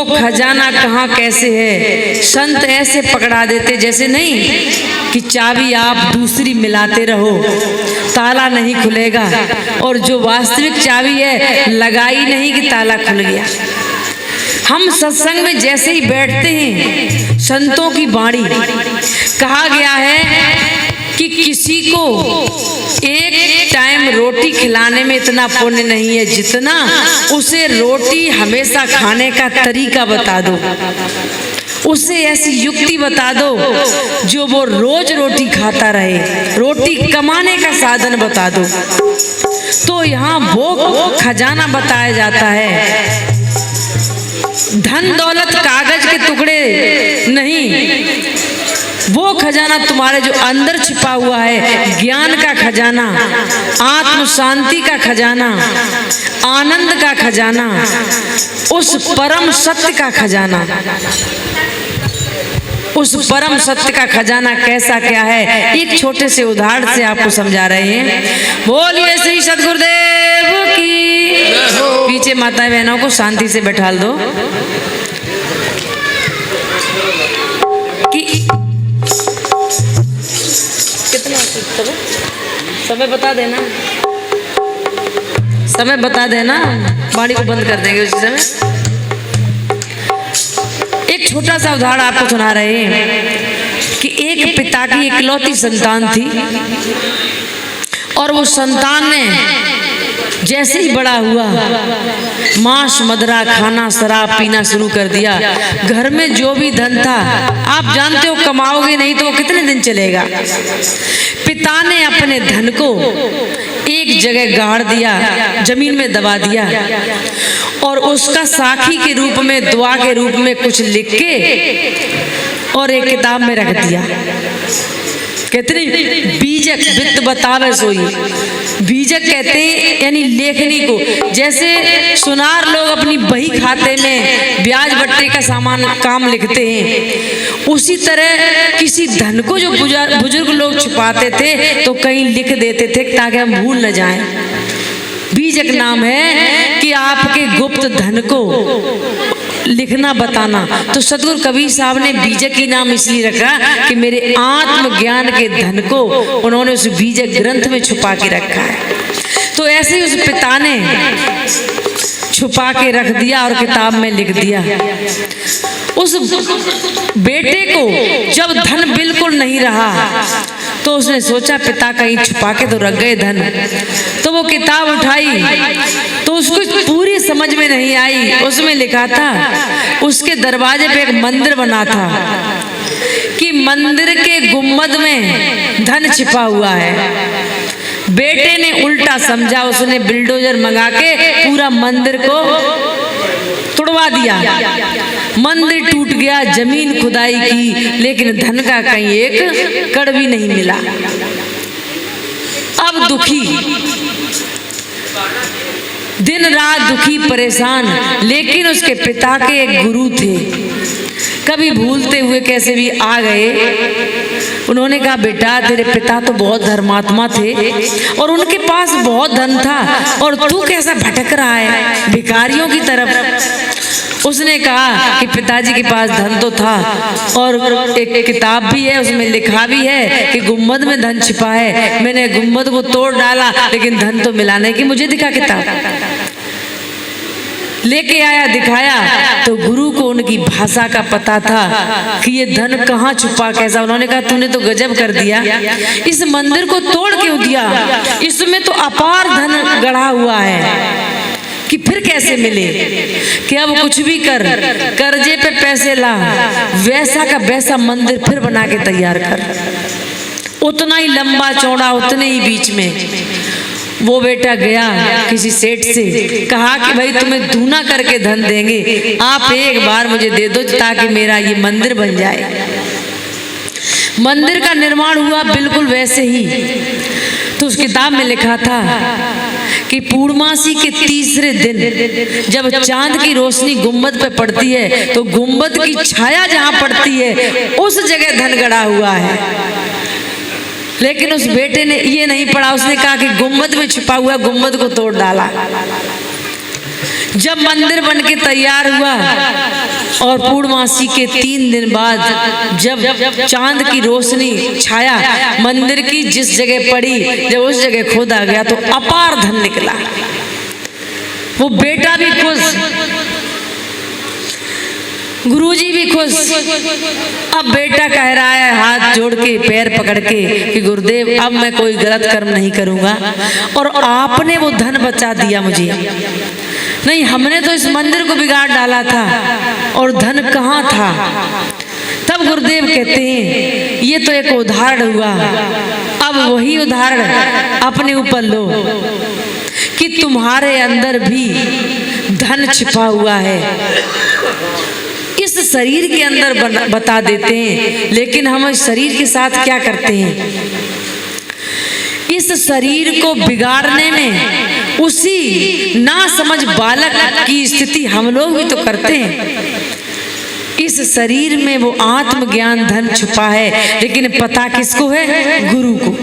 वो खजाना कहाँ कैसे है। संत ऐसे पकड़ा देते जैसे नहीं कि चाबी आप दूसरी मिलाते रहो ताला नहीं खुलेगा, और जो वास्तविक चाबी है लगाई नहीं कि ताला खुल गया। हम सत्संग में जैसे ही बैठते हैं, संतों की वाणी कहा गया है कि किसी को एक टाइम रोटी खिलाने में इतना पुण्य नहीं है जितना उसे रोटी हमेशा खाने का तरीका बता दो, उसे ऐसी युक्ति बता दो जो वो रोज रोटी खाता रहे, रोटी कमाने का साधन बता दो। तो यहाँ वो खजाना बताया जाता है। धन दौलत कागज के टुकड़े नहीं, वो खजाना तुम्हारे जो अंदर छिपा हुआ है, ज्ञान का खजाना, आत्म शांति का खजाना, आनंद का खजाना, उस परम सत्य का खजाना। उस परम सत्य का खजाना कैसा क्या है, एक छोटे से उदाहरण से आपको समझा रहे हैं। बोलिए श्री सद्गुरुदेव की। पीछे माता बहनों को शांति से बैठा दो कि कितना समय बता देना, समय बता देना, वाणी को बंद कर देंगे उसी समय। एक छोटा सा उदाहरण आपको सुना रहे हैं कि एक पिता की इकलौती संतान थी, और वो संतान ने जैसे ही बड़ा हुआ मांस मदिरा खाना शराब पीना शुरू कर दिया। घर में जो भी धन था, आप जानते हो कमाओगे नहीं तो वो कितने दिन चलेगा। पिता ने अपने धन को एक जगह गाड़ दिया, जमीन में दबा दिया, और उसका साखी के रूप में दुआ के रूप में कुछ लिख के और एक किताब में रख दिया। कितनी बीजक वित्त बतावे सोई, बीजक कहते हैं यानी लेखनी को। जैसे सुनार लोग अपनी बही खाते में ब्याज बट्टे का सामान काम लिखते हैं, उसी तरह किसी धन को जो बुजुर्ग लोग छुपाते थे तो कहीं लिख देते थे ताकि हम भूल न जाएं। बीजक नाम है कि आपके गुप्त धन को लिखना बताना। तो सदगुरु कबीर साहब ने बीजक ही नाम इसलिए रखा कि मेरे आत्मज्ञान के धन को उन्होंने उस बीजक ग्रंथ में छुपा के रखा है। तो ऐसे ही उस पिता ने छुपा के रख दिया और किताब में लिख दिया। उस बेटे को जब धन बिल्कुल नहीं रहा तो उसने सोचा पिता कहीं छुपा के तो रख गए धन, तो वो किताब उठाई तो उसको पूरी समझ में नहीं आई। उसमें लिखा था, उसके दरवाजे पे एक मंदिर बना था कि मंदिर के गुम्बद में धन छिपा हुआ है। बेटे ने उल्टा समझा, उसने बिल्डोजर मंगा के पूरा मंदिर को तोड़वा दिया। मंदिर टूट गया, जमीन खुदाई की, लेकिन धन का कहीं एक कण भी नहीं मिला। अब दुखी, दिन रात दुखी परेशान, लेकिन उसके पिता के एक गुरु थे, कभी भूलते हुए कैसे भी आ गए। उन्होंने कहा बेटा तेरे पिता तो बहुत धर्मात्मा थे और उनके पास बहुत धन था और तू कैसा भटक रहा है भिखारियों की तरफ। उसने कहा कि पिताजी के पास धन तो था और एक किताब भी है, उसमें लिखा भी है कि गुम्बद में धन छिपा है। मैंने गुम्बद को तोड़ डाला लेकिन धन तो मिला नहीं। कि मुझे दिखा किताब, लेके आया, दिखाया तो गुरु को उनकी भाषा का पता था कि ये धन कहाँ छुपा कैसा। उन्होंने कहा तूने तो गजब कर दिया, इस मंदिर को तोड़ क्यों दिया, इसमें तो अपार धन गढ़ा हुआ है कि फिर कैसे मिले। कि अब कुछ भी कर, कर्जे पे पैसे ला, वैसा का वैसा मंदिर फिर बना के तैयार कर, उतना ही लंबा चौड़ा उतने ही बीच में। वो बेटा गया किसी सेठ से, कहा कि भाई तुम्हें दूना करके धन देंगे, आप एक बार मुझे दे दो ताकि मेरा ये मंदिर बन जाए। मंदिर का निर्माण हुआ बिल्कुल वैसे ही। तो उस किताब में लिखा था कि पूर्णमासी के तीसरे दिन जब चांद की रोशनी गुम्बद पे पड़ती है तो गुम्बद की छाया जहां पड़ती है उस जगह धन गड़ा हुआ है। लेकिन उस बेटे ने ये नहीं पढ़ा, उसने कहा कि गुम्बद में छिपा हुआ, गुम्बद को तोड़ डाला। जब मंदिर बन के तैयार हुआ और पूर्णमासी के 3 दिन बाद जब चांद की रोशनी छाया मंदिर की जिस जगह पड़ी, जब उस जगह खोदा गया तो अपार धन निकला। वो बेटा भी खुश, गुरुजी भी खुश। अब बेटा कह रहा है हाथ जोड़ के पैर पकड़ के कि गुरुदेव अब मैं कोई गलत कर्म नहीं करूंगा, और आपने वो धन बचा दिया मुझे। नहीं, हमने तो इस मंदिर को बिगाड़ डाला था और धन कहाँ था। तब गुरुदेव कहते हैं ये तो एक उदाहरण हुआ, अब वही उदाहरण अपने ऊपर लो कि तुम्हारे अंदर भी धन छिपा हुआ है। इस शरीर के अंदर बता देते हैं, लेकिन हम इस शरीर के साथ क्या करते हैं? इस शरीर को बिगाड़ने में उसी ना समझ बालक की स्थिति हम लोग भी तो करते हैं। इस शरीर में वो आत्मज्ञान धन छुपा है, लेकिन पता किसको है? गुरु को।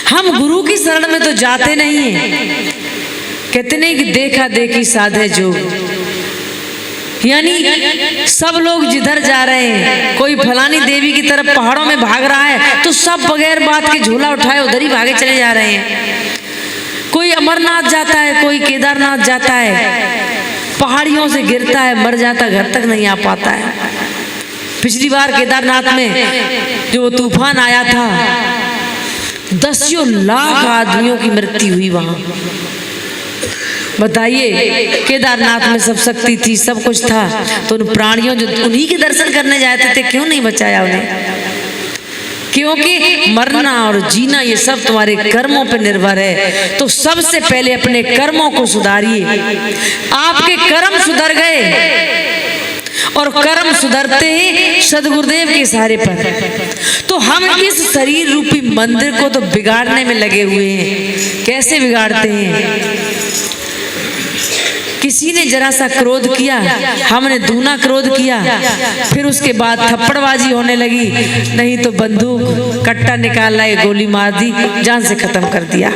हम गुरु की शरण में तो जाते नहीं हैं। कहते नहीं कि देखा देखी साधे जो, यानी सब लोग जिधर जा रहे हैं, कोई फलानी देवी की तरफ पहाड़ों में भाग रहा है तो सब बगैर बात के झोला उठाए उधर ही भागे चले जा रहे हैं। कोई अमरनाथ जाता है, कोई केदारनाथ जाता है, पहाड़ियों से गिरता है, मर जाता, घर तक नहीं आ पाता है। पिछली बार केदारनाथ में जो तूफान आया था, 10 लाख आदमियों की मृत्यु हुई वहां। बताइए, केदारनाथ में सब शक्ति थी, सब कुछ था, तो उन प्राणियों जो उन्हीं के दर्शन करने जाते थे क्यों नहीं बचाया उन्हें? क्योंकि मरना और जीना ये सब तुम्हारे कर्मों पर निर्भर है। तो सबसे पहले अपने कर्मों को सुधारिए। आपके कर्म सुधर गए और कर्म सुधरते ही सदगुरुदेव के सहारे पर, तो हम इस शरीर रूपी मंदिर को तो बिगाड़ने में लगे हुए हैं। कैसे बिगाड़ते हैं? किसी ने जरा सा क्रोध किया, हमने दूना क्रोध किया, फिर उसके बाद थप्पड़बाजी होने लगी, नहीं तो बंदूक कट्टा निकाल लाए, गोली मार दी, जान से खत्म कर दिया।